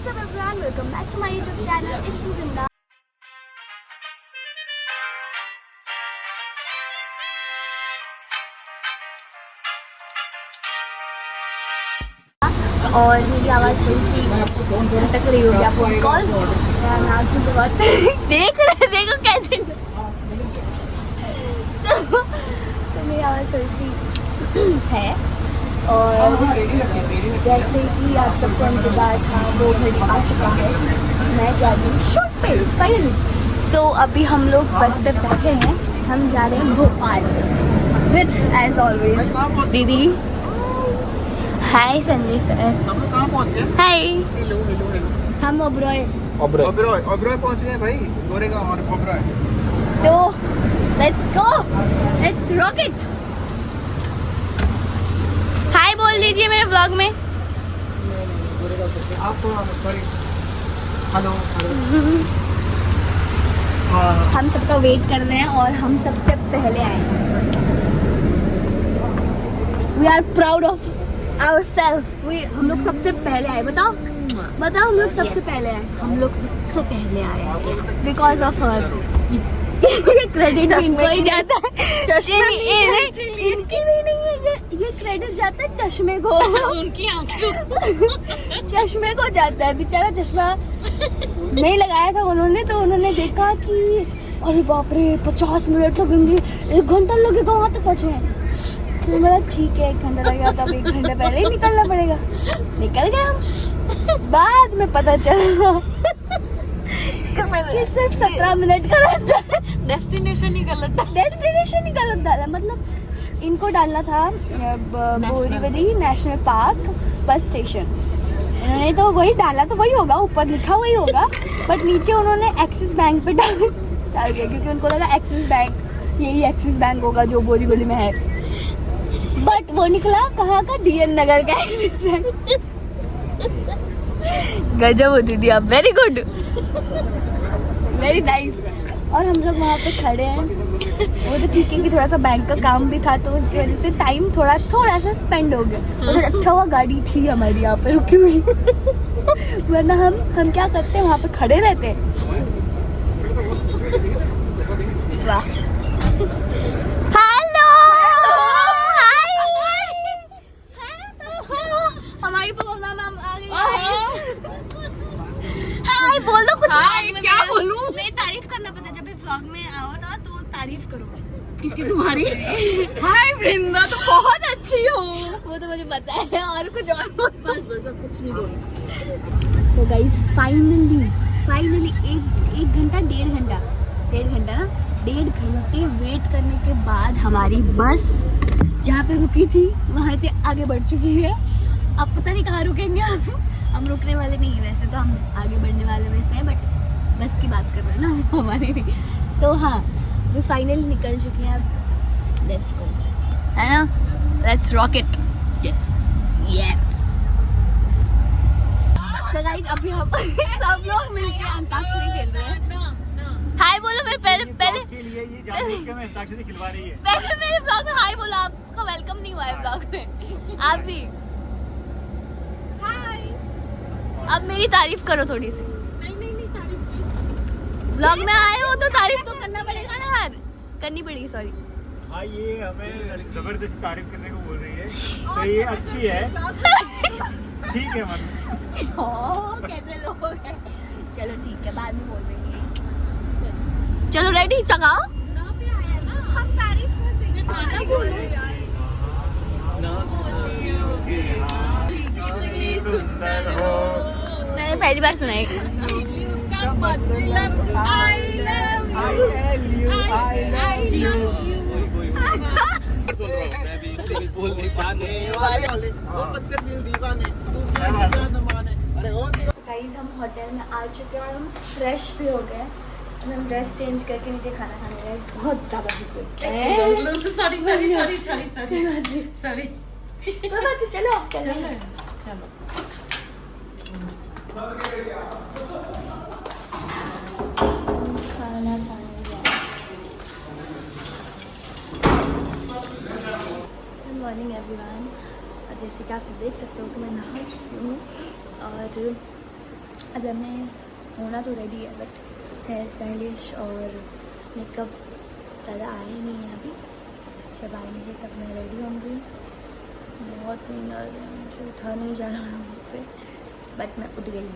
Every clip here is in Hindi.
up everyone, welcome back to my YouTube channel. It's Mukunda. और मेरी आवाज़ थोड़ी सी भटक रही होगी आपको बिकॉज नाक में बहुत देखो कैसे तो मेरी आवाज़ थोड़ी सी है। और जैसे कि आप सबको इंतज़ार था वो घड़ी आ चुका है, मैं जा रही हूँ शूट पे फाइनली। सो अभी हम लोग बस पे बैठे हैं, हम जा रहे हैं भोपाल विथ एज ऑलवेज दीदी। हाय संजय सर। हम लोग कहाँ पहुँच गए? हाय, हेलो हेलो हेलो। हम ओबरॉय ओबरॉय पहुँच गए भाई, गोरेगांव और ओबरॉय। तो let's go, let's rock it. Hi बोल दीजिए मेरे व्लॉग में। आप सॉरी, हेलो हम सबका वेट कर रहे हैं और हम सबसे पहले आए हैं। We are proud of ourselves. हम लोग सबसे पहले आए। बताओ हम लोग सबसे पहले आए। हम लोग सबसे पहले आए बिकॉज ऑफ हर। क्रेडिट इनको ही जाता है, इनकी भी नहीं है ये क्रेडिट जाता है चश्मे को। उनकी आंखों चश्मे को जाता है, बेचारा चश्मा नहीं लगाया था उन्होंने, तो उन्होंने देखा कि अरे बाप रे 50 मिनट लगेंगे, 1 घंटा लगेगा वहाँ तक पहुँचे। तो बोला ठीक है 1 घंटा लगेगा तो अब 1 घंटे पहले ही निकलना पड़ेगा। निकल गए हम। बाद में पता चला कि सिर्फ 17 मिनट का रास्ता। डेस्टिनेशन ही गलत डाला। मतलब इनको डालना था Borivali national park bus station. उन्होंने तो वही डाला, तो वही होगा, ऊपर लिखा वही होगा, बट नीचे उन्होंने एक्सिस बैंक पे डाल दिया क्योंकि उनको लगा एक्सिस बैंक, यही एक्सिस बैंक होगा जो बोरीवली में है। बट वो निकला कहाँ का, DN नगर का एक्सिस बैंक। गजब होती थी आप, वेरी गुड, वेरी नाइस। और हम लोग वहाँ पे खड़े हैं। वो तो ठीक है कि थोड़ा सा बैंक का काम भी था तो उसकी वजह से टाइम थोड़ा सा स्पेंड हो गया। और अच्छा हुआ गाड़ी थी हमारी यहाँ पे रुकी हुई, वरना हम क्या करते वहाँ पे खड़े रहते। वाह, हेलो, हमारी पपा मैम आ गई। हाय बोल दो कुछ। क्या बोलूं? मैं तारीफ करना पता, जब भी व्लॉग में आओ ना तो तारीफ करो। किसकी? तुम्हारी? हाय वृंदा, तो बहुत अच्छी हो। वो तो मुझे पता है, और कुछ और बस अब कुछ नहीं बोलना। सो गाइस फाइनली एक घंटा डेढ़ घंटे वेट करने के बाद हमारी बस जहाँ पे रुकी थी वहाँ से आगे बढ़ चुकी है। अब पता नहीं कहाँ रुकेंगे हम रुकने वाले नहीं है, वैसे तो हम आगे बढ़ने वाले वैसे हैं, बट बस की बात कर रहे हैं ना हमारी नहीं। तो हाँ, वो फाइनली निकल चुकी हैं। अब लेट्स गो, है ना, let's rock it. Yes so guys अभी हम सब लोग मिलके अंताक्षरी खेल रहे हैं। हाय बोलो मेरे पहले के लिए ये जानबूझ के मैं अंताक्षरी खिलवा रही है। पहले मेरे ब्लॉग में हाय बोलो, आपका वेलकम नहीं हुआ है ब्लॉग में। आप भी हाय। अब मेरी तारीफ करो थोड़ी सी। नहीं तारीफ की। ब्लॉग में आए हो तो तारीफ तो करना पड़ेगा ना यार, करनी पड़ेगी, सॉरी। हाँ, ये हमें जबरदस्ती तारीफ करने को बोल रही है, तो ये अच्छी है, ठीक है मतलब। कैसे लोग हैं। चलो ठीक है, बाद में बोल देंगे। चलो रेडी, चगाओ। हम तारीफ कर देंगे। खाना बोलो सुंदर हो। मैंने पहली बार सुना है। बोल नहीं पाने वाले पत्थर दिल दीवाने, तू क्या न माने। अरे ओ गाइस हम होटल में आ चुके हैं और हम फ्रेश भी हो गए। हम ड्रेस चेंज करके नीचे खाना खाने गए। बहुत ज़्यादा भूख लगी। सॉरी कोई बात नहीं, चलो अब चलो। खाना खाने गए। Good morning everyone. और जैसे कि आप देख सकते हो कि मैं नहा चुकी हूँ और अभी हमें होना तो रेडी है, बट हेयर स्टाइलिश और मेकअप ज़्यादा आए नहीं है अभी। जब आएंगे तब मैं रेडी होंगी। बहुत नींद आ रही है, मुझे उठा नहीं जा रहा है मुझसे, बट मैं उठ गई।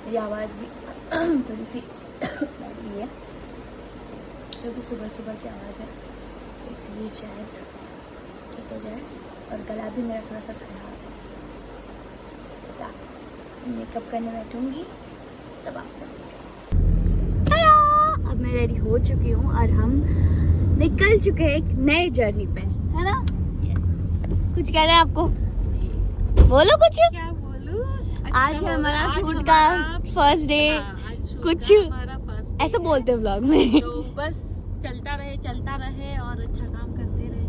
मेरी आवाज़ भी थोड़ी सी बैठ गई है क्योंकि सुबह सुबह की आवाज़ है, तो इसलिए शायद ठीक हो जाए। और गला भी मेरा थोड़ा सा खराब है। सदा मेकअप करने बैठूंगी तब आपसे मिलते हैं। अब मैं रेडी हो चुकी हूँ और हम निकल चुके हैं एक नए जर्नी पे, है ना? कुछ कह रहे हैं आपको? बोलो कुछ। क्या बोलूं? आज है हमारा शूट का फर्स्ट डे। कुछ ऐसा बोलते हैं व्लॉग में। तो बस चलता रहे और अच्छा काम करते रहे।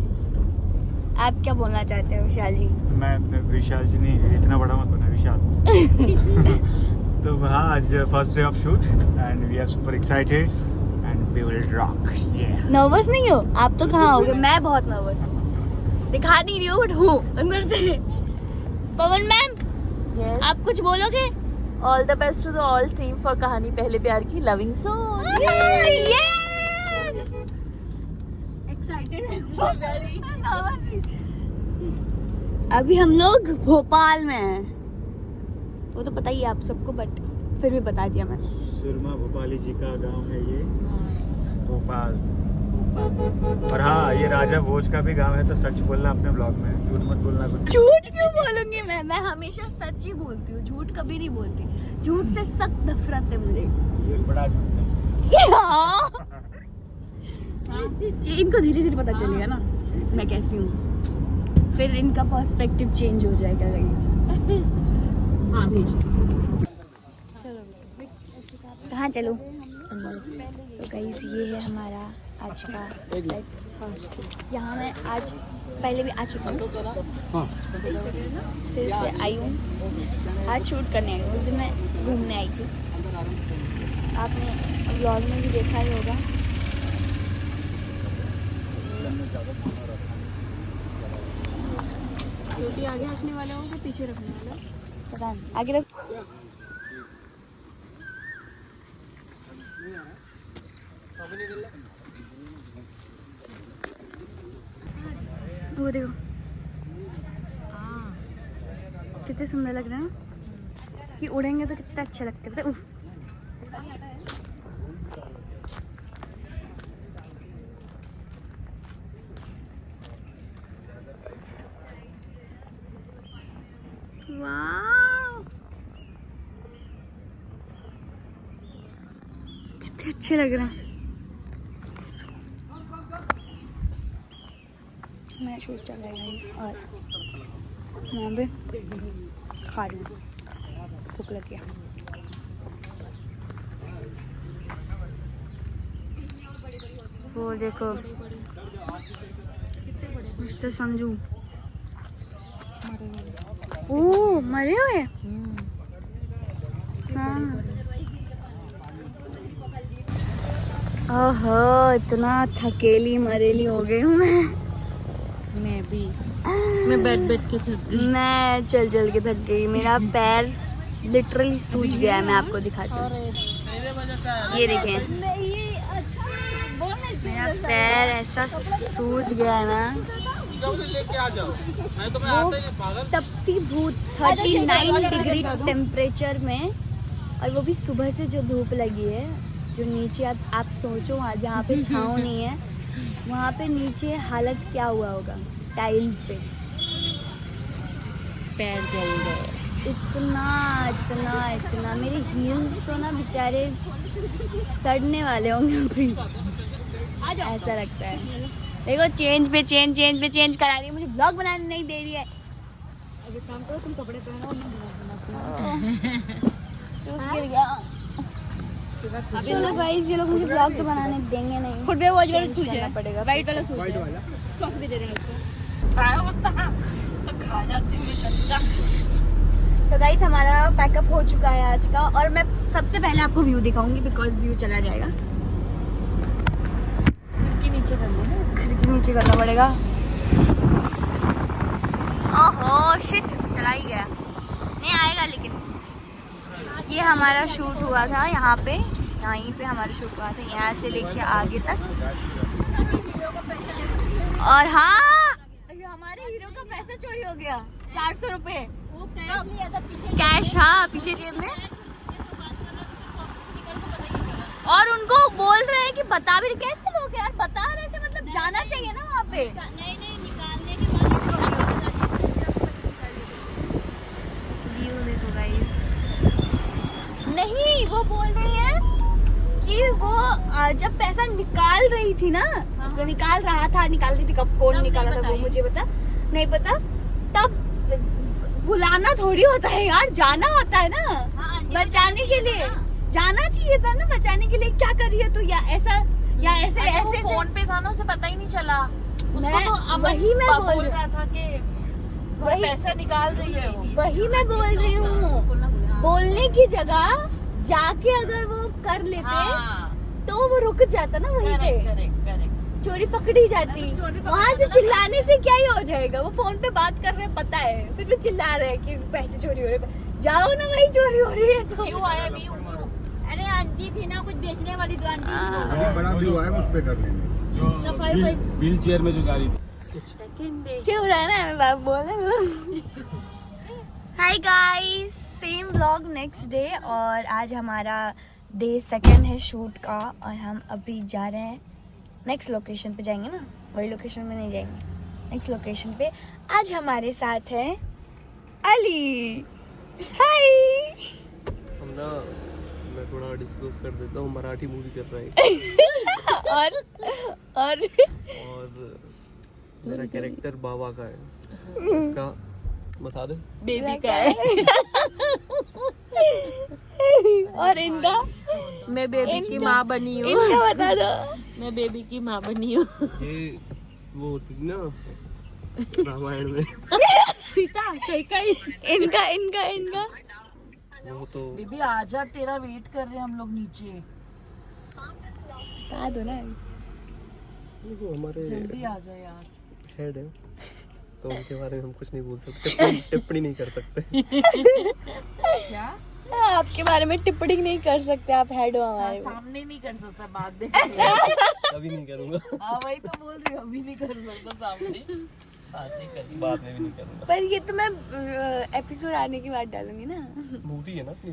आप क्या बोलना चाहते हैं विशाल जी? मैं विशाल जी नहीं, इतना बड़ा मत बना विशाल। तो हाँ, आज first day of shoot and we are super excited and we will rock. Nervous नहीं हो आप? तो कहाँ होगे? मैं बहुत नर्वस हूँ, दिखा नहीं रही हूँ बट हूँ अंदर से। पवन मैम आप कुछ बोलोगे? All the best to the all team for Kahani Pehle प्यार की लविंग सॉन्ग। अभी हम लोग भोपाल में हैं, वो तो पता ही है आप सबको, बट फिर भी बता दिया मैं। सुरमा भोपाली जी का गांव है ये, भोपाल। और हाँ, ये राजा भोज का भी गांव है, तो सच बोलना अपने ब्लॉग में, झूठ मत बोलना कुछ। झूठ क्यों बोलूंगी मैं हमेशा सच ही बोलती हूँ, झूठ कभी नहीं बोलती। झूठ से सख्त नफरत है मुझे। ये बड़ा झूठ है। ये इनको धीरे धीरे पता चलेगा ना मैं कैसी हूँ, फिर इनका पर्सपेक्टिव चेंज हो जाएगा गाइस। हाँ भेज दो। कहाँ चलो? तो गाइस ये है हमारा आज का सेट। यहाँ मैं आज पहले भी आ चुकी हूँ, फिर से आई हूँ। आज शूट करने आई हूँ, उस दिन मैं घूमने आई थी, आपने व्लॉग में भी देखा ही होगा। रोटी आगे रखने वाला हो कि पीछे रखने वाला? पता नहीं, आगे रख। वो देखो कितने सुंदर लग रहे हैं। ये उड़ेंगे तो कितना अच्छे लगते हैं, पता है? उफ। वाव, कितने अच्छे लग रहे हैं। मैं शूट चल रहा है और यहाँ पे खा रही हूँ, भूख लग गया। वो देखो मिस्टर संजू, ओ मरे हुए। हाँ, ओहो इतना थकेली मरेली हो गई हूँ मैं भी। मैं बैठ के थक गई। मैं चल के थक गई। मेरा पैर लिटरली सूज गया है। मैं आपको दिखाती हूँ, ये देखें, मेरा पैर ऐसा सूज गया है ना। वो तपती भूत 39 डिग्री टेम्परेचर में, और वो भी सुबह से जो धूप लगी है, जो नीचे आप सोचो वहाँ जहाँ पे छाँव नहीं है, वहाँ पे नीचे हालत क्या हुआ होगा टाइल्स पे। पैर जल गए। इतना मेरे हील्स तो ना बेचारे सड़ने वाले होंगे अभी, ऐसा लगता है। देखो चेंज पे चेंज करा रही है, मुझे ब्लॉग बनाने नहीं दे रही है। अभी काम करो, तुम कपड़े पहनो, तो उसके लिए चलो गाइस, ये लोग मुझे ब्लॉग तो बनाने देंगे नहीं। फुटवेयर वॉच वाला सूज है, पड़ेगा वाइट वाला सूज है, सॉक्स भी दे देंगे उसको। तो गाइस हमारा पैकअप हो चुका है आज का, और मैं सबसे पहले आपको व्यू दिखाऊंगी बिकॉज व्यू चला जाएगा। खिड़की नीचे करना पड़ेगा। ओहो शिट, चला ही गया। नहीं आएगा लेकिन ये हमारा शूट हुआ था यहाँ पे, यहीं पे हमारा शूट हुआ था, यहाँ से लेके आगे तक। और हाँ, हमारे हीरो का पैसा चोरी हो गया, 400 रुपए कैश। हाँ, पीछे जेब में। और उनको बोल रहे हैं कि बता भी, कैसे लोग यार बता रहे थे, मतलब जाना चाहिए ना वहाँ पे। व्यू देखो गाइस। नहीं, वो बोल रही है कि वो जब पैसा निकाल रही थी ना, तो निकाल रही थी, कब कौन निकाला था वो मुझे नहीं पता। तब बुलाना थोड़ी होता है यार, जाना होता है ना बचाने के लिए, जाना चाहिए था ना बचाने के लिए। क्या कर रही है तू, या ऐसा या ऐसे ऐसे फोन पे था ना, उसे पता ही नहीं चला। उसको तो वही मैं बोल रहा था कि वही पैसा निकाल रही है वो। वही मैं बोल रही हूँ, बोलने की जगह जाके अगर वो कर लेते तो वो रुक जाता ना वहीं पे। करेक्ट। चोरी पकड़ी जाती, वहाँ से चिल्लाने से क्या ही हो जाएगा। वो फोन पे बात कर रहे हैं पता है, फिर भी चिल्ला रहे हैं कि पैसे चोरी हो रहे हैं। जाओ ना, वही चोरी हो रही है तो। क्यों आया भी? अरे आंटी थी ना कुछ बेचने वाली, दो आंटी थी। अभी बड़ा व्यू आया उस पे कर लेंगे। सफाई व्हील चेयर में जो गाड़ी चुप रहा ना, मैं बात बोले। Hi guys, same vlog next day. और आज हमारा डे 2 है शूट का, और हम अभी जा रहे हैं नेक्स्ट लोकेशन पे। जाएंगे ना, वही लोकेशन में नहीं जाएंगे, नेक्स्ट लोकेशन पे। आज हमारे साथ है अली। हाय। हम ना, मैं थोड़ा डिस्क्लोज कर देता हूँ, मराठी मूवी कर रहा है। और मेरा कैरेक्टर बाबा का है। इसका बता दे। बेबी का है। और इनका, मैं बेबी की माँ बनी हूँ। इनका बता दो। मैं बेबी की माँ बनी हूँ। ये वो होती थी ना रामायण में, सीता कई इनका वो तो बेबी आजा, तेरा वेट कर रहे हैं हम लोग नीचे। कहा दो ना। वो हमारे जल्दी आ जा यार। हेड है, तो उनके बारे में हम कुछ नहीं बोल सकते, टिप्पणी नहीं कर सकते। क्या? आपके बारे में टिप्पणी नहीं कर सकते, आप हेड हो हमारे। सामने नहीं कर सकता, बाद में। अभी नहीं करूँगा, हाँ वही तो बोल रही हूँ, अभी नहीं कर सकता सामने। बाद में भी नहीं करूँगा। पर ये तो मैं एपिसोड आने के बाद डालूंगी ना। मूवी है ना अपनी।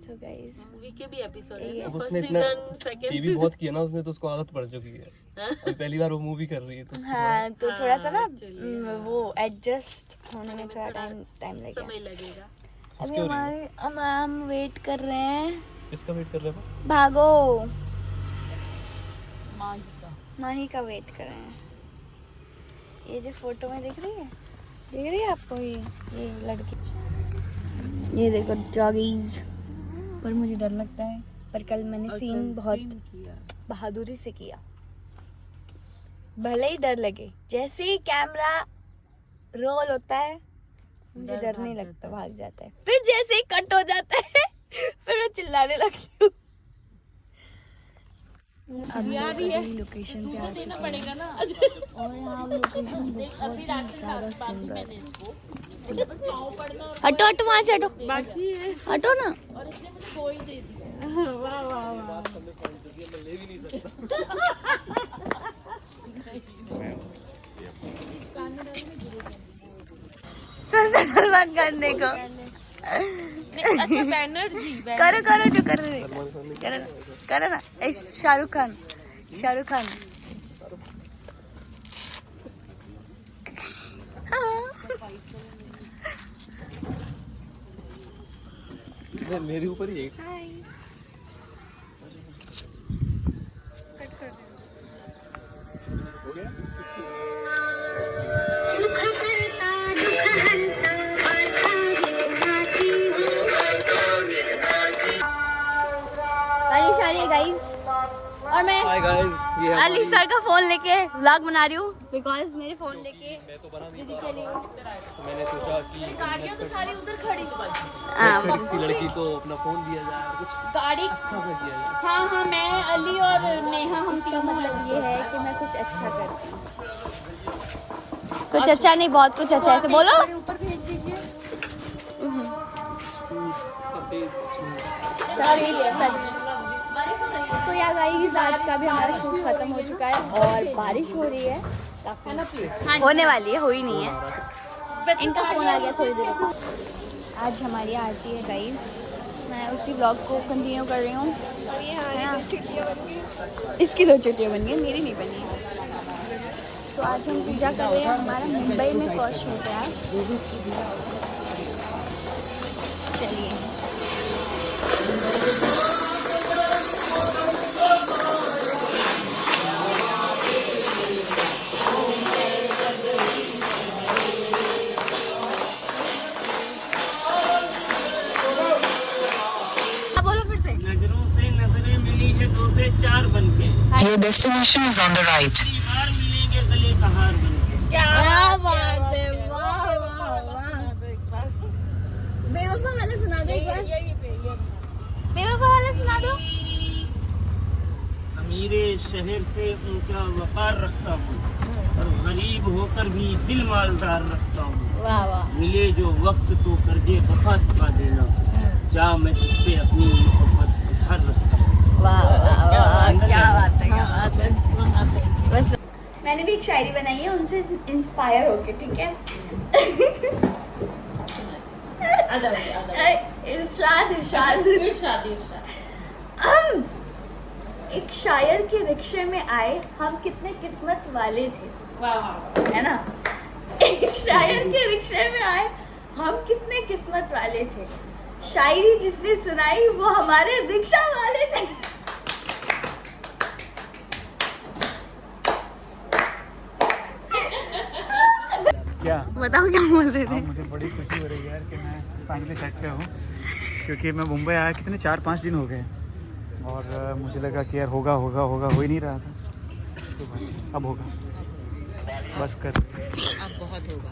तो गाइस, मूवी के भी एपिसोड है ये ना, उसने फर्स्ट इतना सीजन, सेकंड टीवी सीजन। बहुत किया ना उसने, तो उसको आदत पड़ चुकी है। अभी पहली बार वो मूवी कर रही है तो हाँ तो थोड़ा सा ना चलिए। वो एडजस्ट होने में थोड़ा टाइम लगेगा। समय लगेगा। अभी हम वेट कर रहे हैं। किसका वेट कर रहे हो? भागो, माही का। माही का वेट कर रहे हैं। ये जो फोटो में दिख रही है आपको, ये लड़की, ये देखो डॉगीज। पर मुझे डर लगता है, पर कल मैंने सीन बहुत बहादुरी से किया। भले ही डर लगे, जैसे ही कैमरा रोल होता है मुझे डर नहीं लगता, भाग जाता है। फिर जैसे ही कट हो जाता है फिर मैं चिल्लाने लगती हूँ। अभी लोकेशन पे आ चुके हैं पड़ेगा ना। और यहाँ लोकेशन बहुत ज़्यादा सुंदर है। हटो वहाँ से, हटो बाकी है। हटो ना। और इसने मुझे गोल्ड दे दिया। वाह वाह वाह। सलमान खान देखो। अच्छा बैनर जी, करो जो कर रहे करो ना। शाहरुख खान मेरे ऊपर ही एक गाइस। और मैं हाय गाइस, ये अली सर का फोन लेके व्लॉग बना रही हूँ, बिकॉज मेरे फोन लेके दीदी चली गई। तो मैंने सोचा कि गाड़ियाँ तो सारी उधर खड़ी। किसी लड़की को अपना फोन दिया जाए, कुछ गाड़ी, अच्छा सा किया जाए। हाँ मैं अली और नेहा हम इसका मतलब ये है कि मैं कुछ अच्छा करती हूँ। कुछ अच्छा नहीं, बहुत कुछ अच्छा है, ऐसे बोलो। सच। तो यार गाइस, आज का भी हमारा शूट खत्म हो चुका है और बारिश हो रही है काफी, होने वाली है, हो ही नहीं है। इनका फोन आ गया थोड़ी देर में। आज हमारी आरती है गाइस, मैं उसी ब्लॉग को कंटिन्यू कर रही हूँ। इसकी 2 छुट्टियाँ बन गई, मेरी नहीं बनी है। तो आज हम पूजा कर रहे हैं, हमारा मुंबई में फर्स्ट शूट है आज। चलिए नजरों से नजरें मिली है 2 से 4 बनके। Your destination is on the right. अगली बार मिलेंगे गले का हार बनके। क्या बात है, वाह वाह वाह। बेवफा वाला सुना दो एक बार, बेवफा वाला सुना दो। अमीरे शहर से ऊंचा वकार रखता हूँ और गरीब होकर भी दिल मालदार रखता हूँ। वाह वाह। मिले जो वक्त तो कर्जे वफा चुका देना, जा मैं इस पे अपनी मोहब्बत घर रखता हूँ। वाह वाह वाह, क्या बात है, क्या बात है। बस मैंने भी एक शायरी बनाई है उनसे इंस्पायर होके, ठीक है। इरशाद। हम एक शायर के रिक्शे में आए, हम कितने किस्मत वाले थे, है ना। एक शायर के रिक्शे में आए, हम कितने किस्मत वाले थे। शायरी जिसने सुनाई वो हमारे रिक्शा वाले थे। क्या बताओ क्या बोल रहे थे। मुझे बड़ी खुशी हो रही है यार कि मैं फाइनली सेट पे हूँ, क्योंकि मैं मुंबई आया कितने 4-5 दिन हो गए और मुझे लगा कि यार होगा होगा होगा, हो ही नहीं रहा था। तो भाई अब होगा, बस कर। अब बहुत होगा।